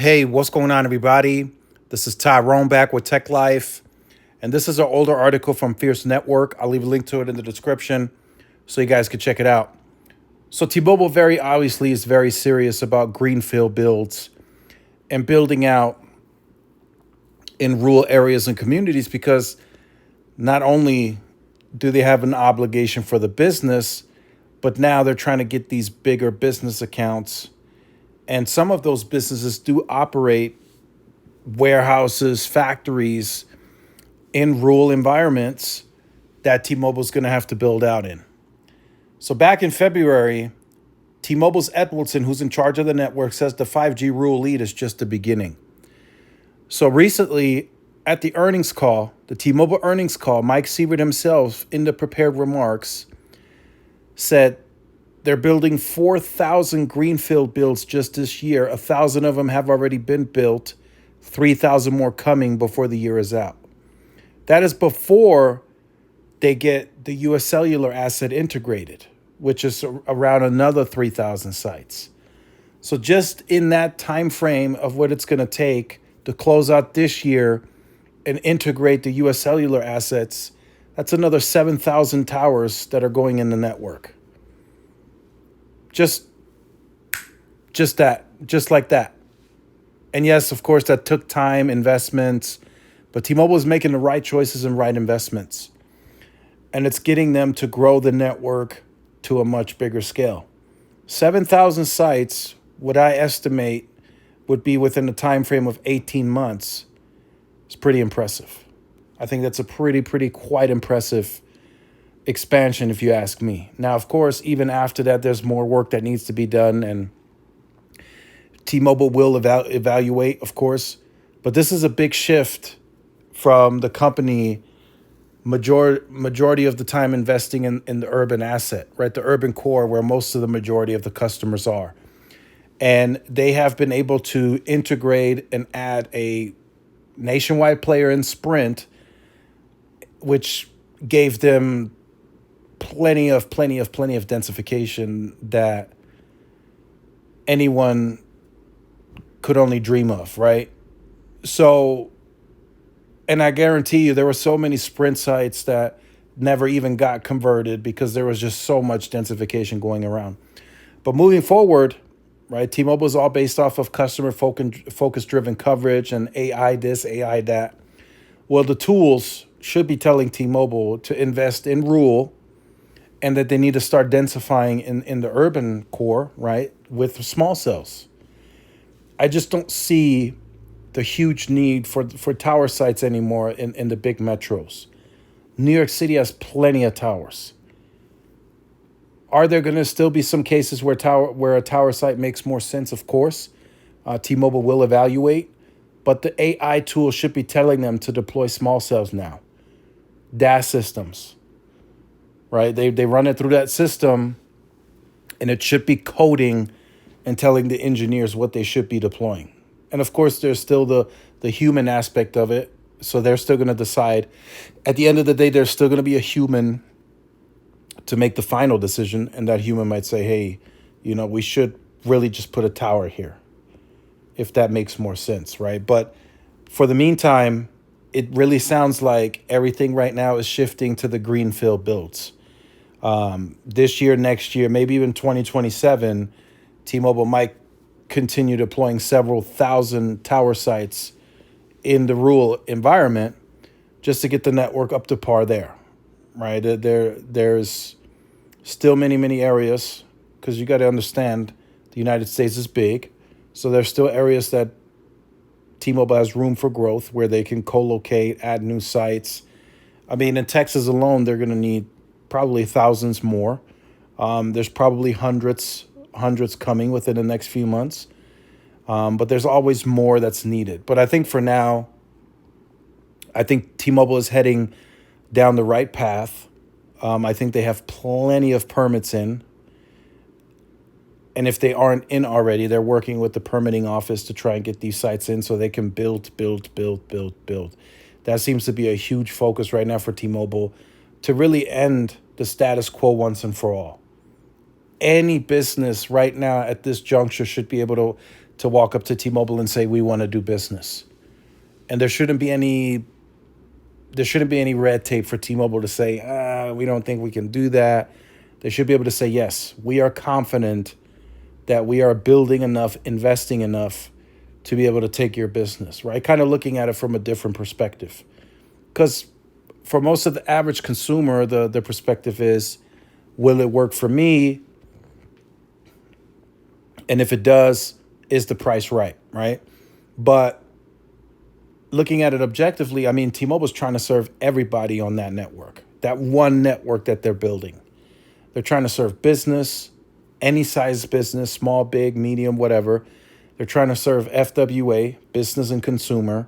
Hey, what's going on, everybody? This is Tyrone back with Tech Life, and this is an older article from Fierce Network. I'll leave a link to it in the description so you guys can check it out. So, T-Mobile very obviously is very serious about greenfield builds and building out in rural areas and communities because not only do they have an obligation for the business, but now they're trying to get these bigger business accounts. And some of those businesses do operate warehouses, factories in rural environments that T-Mobile's going to have to build out in. So back in February, T-Mobile's Ed Wilson, who's in charge of the network, says the 5G rural lead is just the beginning. So recently, at the earnings call, the T-Mobile earnings call, Mike Sievert himself, in the prepared remarks, said they're building 4,000 greenfield builds just this year. 1,000 of them have already been built, 3,000 more coming before the year is out. That is before they get the US Cellular asset integrated, which is around another 3,000 sites. So just in that time frame of what it's going to take to close out this year and integrate the US Cellular assets, that's another 7,000 towers that are going in the network. Just like that. And yes, of course, that took time, investments, but T-Mobile is making the right choices and right investments. And it's getting them to grow the network to a much bigger scale. 7,000 sites, what I estimate would be within a time frame of 18 months. It's pretty impressive. I think that's a quite impressive expansion, if you ask me. Now, of course, even after that, there's more work that needs to be done, and T-Mobile will evaluate, of course. But this is a big shift from the company majority of the time investing in the urban asset, right? The urban core where most of the majority of the customers are. And they have been able to integrate and add a nationwide player in Sprint, which gave them plenty of densification that anyone could only dream of, right? So, and I guarantee you there were so many Sprint sites that never even got converted because there was just so much densification going around. But moving forward, right, T-Mobile is all based off of customer focus driven coverage and AI this, AI that. Well, the tools should be telling T-Mobile to invest in rural and that they need to start densifying in the urban core, right, with small cells. I just don't see the huge need for tower sites anymore in the big metros. New York City has plenty of towers. Are there going to still be some cases where a tower site makes more sense? Of course. T-Mobile will evaluate, but the AI tool should be telling them to deploy small cells now. DAS systems, right? They run it through that system, and it should be coding and telling the engineers what they should be deploying. And of course, there's still the human aspect of it. So they're still going to decide. At the end of the day, there's still going to be a human to make the final decision. And that human might say, hey, we should really just put a tower here, if that makes more sense, right? But for the meantime, it really sounds like everything right now is shifting to the greenfield builds. This year, next year, maybe even 2027, T-Mobile might continue deploying several thousand tower sites in the rural environment just to get the network up to par there, right? There's still many areas, because you got to understand the United States is big. So there's still areas that T-Mobile has room for growth where they can co-locate, add new sites. I mean, in Texas alone, they're going to need probably thousands more. There's probably hundreds coming within the next few months. But there's always more that's needed. But I think for now, I think T-Mobile is heading down the right path. I think they have plenty of permits in. And if they aren't in already, they're working with the permitting office to try and get these sites in so they can build. That seems to be a huge focus right now for T-Mobile to really end the status quo once and for all. Any business right now at this juncture should be able to walk up to T-Mobile and say we want to do business. And there shouldn't be any red tape for T-Mobile to say, we don't think we can do that. They should be able to say, yes, we are confident that we are building enough, investing enough to be able to take your business, right? Kind of looking at it from a different perspective. Because for most of the average consumer, the perspective is, will it work for me? And if it does, is the price right, right? But looking at it objectively, I mean, T-Mobile's trying to serve everybody on that network, that one network that they're building. They're trying to serve business, any size business, small, big, medium, whatever. They're trying to serve FWA, business and consumer.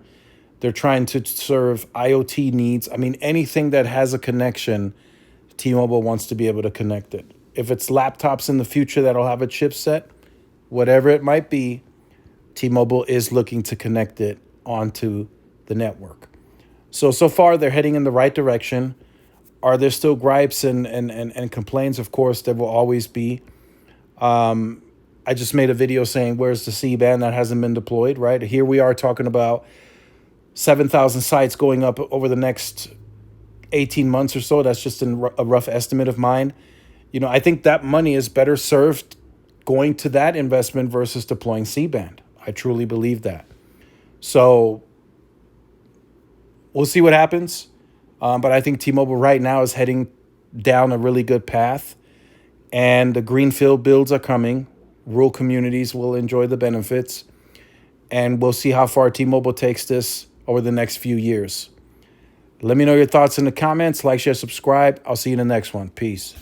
They're trying to serve IoT needs. I mean, anything that has a connection, T-Mobile wants to be able to connect it. If it's laptops in the future that'll have a chipset, whatever it might be, T-Mobile is looking to connect it onto the network. So far, they're heading in the right direction. Are there still gripes and complaints? Of course, there will always be. I just made a video saying, where's the C-band that hasn't been deployed, right? Here we are talking about 7,000 sites going up over the next 18 months or so. That's just a rough estimate of mine. I think that money is better served going to that investment versus deploying C-band. I truly believe that. So we'll see what happens. But I think T-Mobile right now is heading down a really good path. And the greenfield builds are coming. Rural communities will enjoy the benefits. And we'll see how far T-Mobile takes this over the next few years. Let me know your thoughts in the comments. Like, share, subscribe. I'll see you in the next one. Peace.